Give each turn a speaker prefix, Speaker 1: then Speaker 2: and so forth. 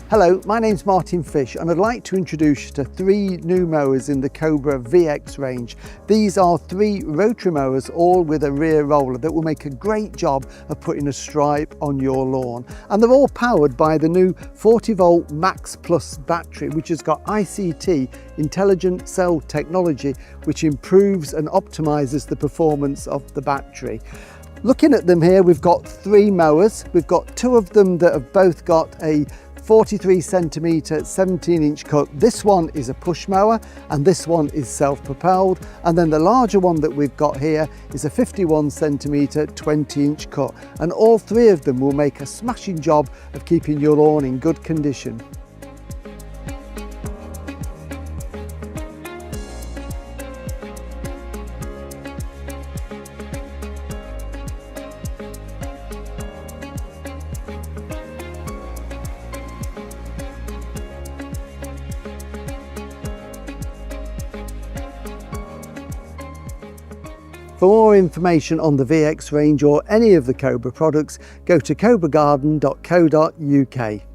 Speaker 1: Hello, my name's Martin Fish and I'd like to introduce you to 3 new mowers in the Cobra VX range. These are 3 rotary mowers, all with a rear roller, that will make a great job of putting a stripe on your lawn. And they're all powered by the new 40 volt Max Plus battery, which has got ICT, intelligent cell technology, which improves and optimizes the performance of the battery. Looking at them here, we've got 3 mowers. We've got 2 of them that have both got a 43 centimetre 17-inch cut. This one is a push mower and this one is self-propelled, and then the larger one that we've got here is a 51 centimetre 20-inch cut, and all 3 of them will make a smashing job of keeping your lawn in good condition. For more information on the VX range or any of the Cobra products, go to cobragarden.co.uk.